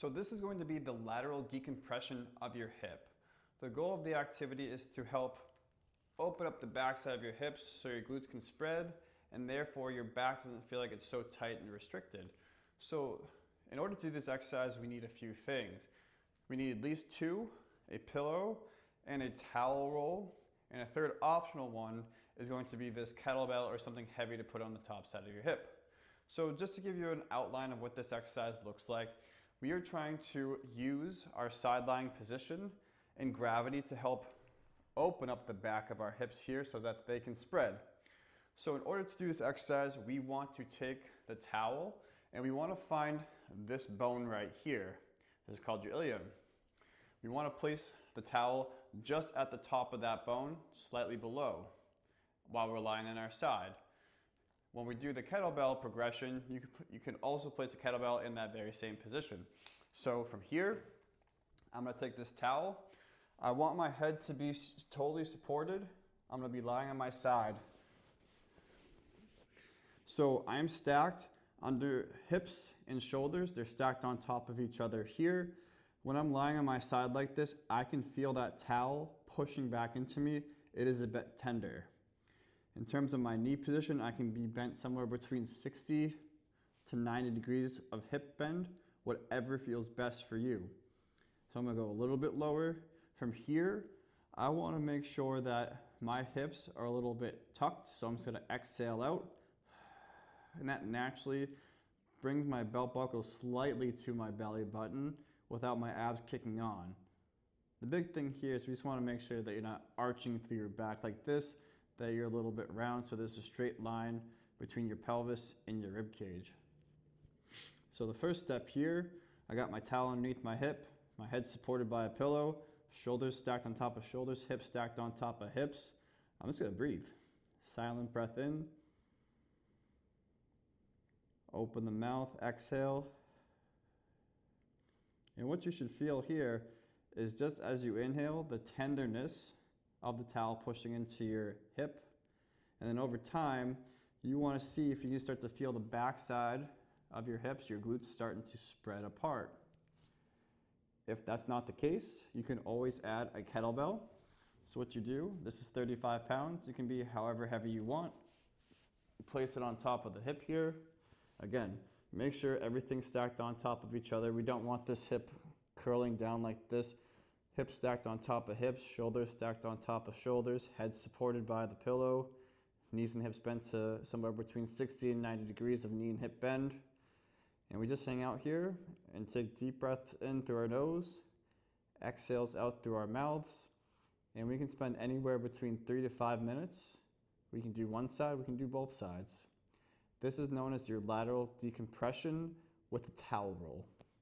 So this is going to be the lateral decompression of your hip. The goal of the activity is to help open up the backside of your hips so your glutes can spread and therefore your back doesn't feel like it's so tight and restricted. So in order to do this exercise, we need a few things. We need at least two, a pillow and a towel roll. And a third optional one is going to be this kettlebell or something heavy to put on the top side of your hip. So just to give you an outline of what this exercise looks like, we are trying to use our side lying position and gravity to help open up the back of our hips here so that they can spread. So in order to do this exercise, we want to take the towel and we want to find this bone right here. This is called your ilium. We want to place the towel just at the top of that bone, slightly below, while we're lying on our side. When we do the kettlebell progression, you can also place the kettlebell in that very same position. So from here, I'm going to take this towel. I want my head to be totally supported. I'm going to be lying on my side. So I'm stacked under hips and shoulders. They're stacked on top of each other here. When I'm lying on my side like this, I can feel that towel pushing back into me. It is a bit tender. In terms of my knee position, I can be bent somewhere between 60 to 90 degrees of hip bend, whatever feels best for you. So I'm gonna go a little bit lower. From here, I wanna make sure that my hips are a little bit tucked, so I'm just gonna exhale out. And that naturally brings my belt buckle slightly to my belly button without my abs kicking on. The big thing here is we just want to make sure that you're not arching through your back like this, that you're a little bit round so there's a straight line between your pelvis and your rib cage. So the first step here, I got my towel underneath my hip, my head supported by a pillow, shoulders stacked on top of shoulders, hips stacked on top of hips. I'm just going to breathe. Silent breath in. Open the mouth, exhale. And what you should feel here is just as you inhale, the tenderness of the towel pushing into your hip. And then over time, you want to see if you can start to feel the backside of your hips, your glutes starting to spread apart. If that's not the case, you can always add a kettlebell. So what you do, this is 35 pounds. It can be however heavy you want. You place it on top of the hip here. Again, make sure everything's stacked on top of each other. We don't want this hip curling down like this. Hips stacked on top of hips, shoulders stacked on top of shoulders, head supported by the pillow, knees and hips bent to somewhere between 60 and 90 degrees of knee and hip bend. And we just hang out here and take deep breaths in through our nose, exhales out through our mouths, and we can spend anywhere between 3 to 5 minutes. We can do one side, we can do both sides. This is known as your lateral decompression with a towel roll.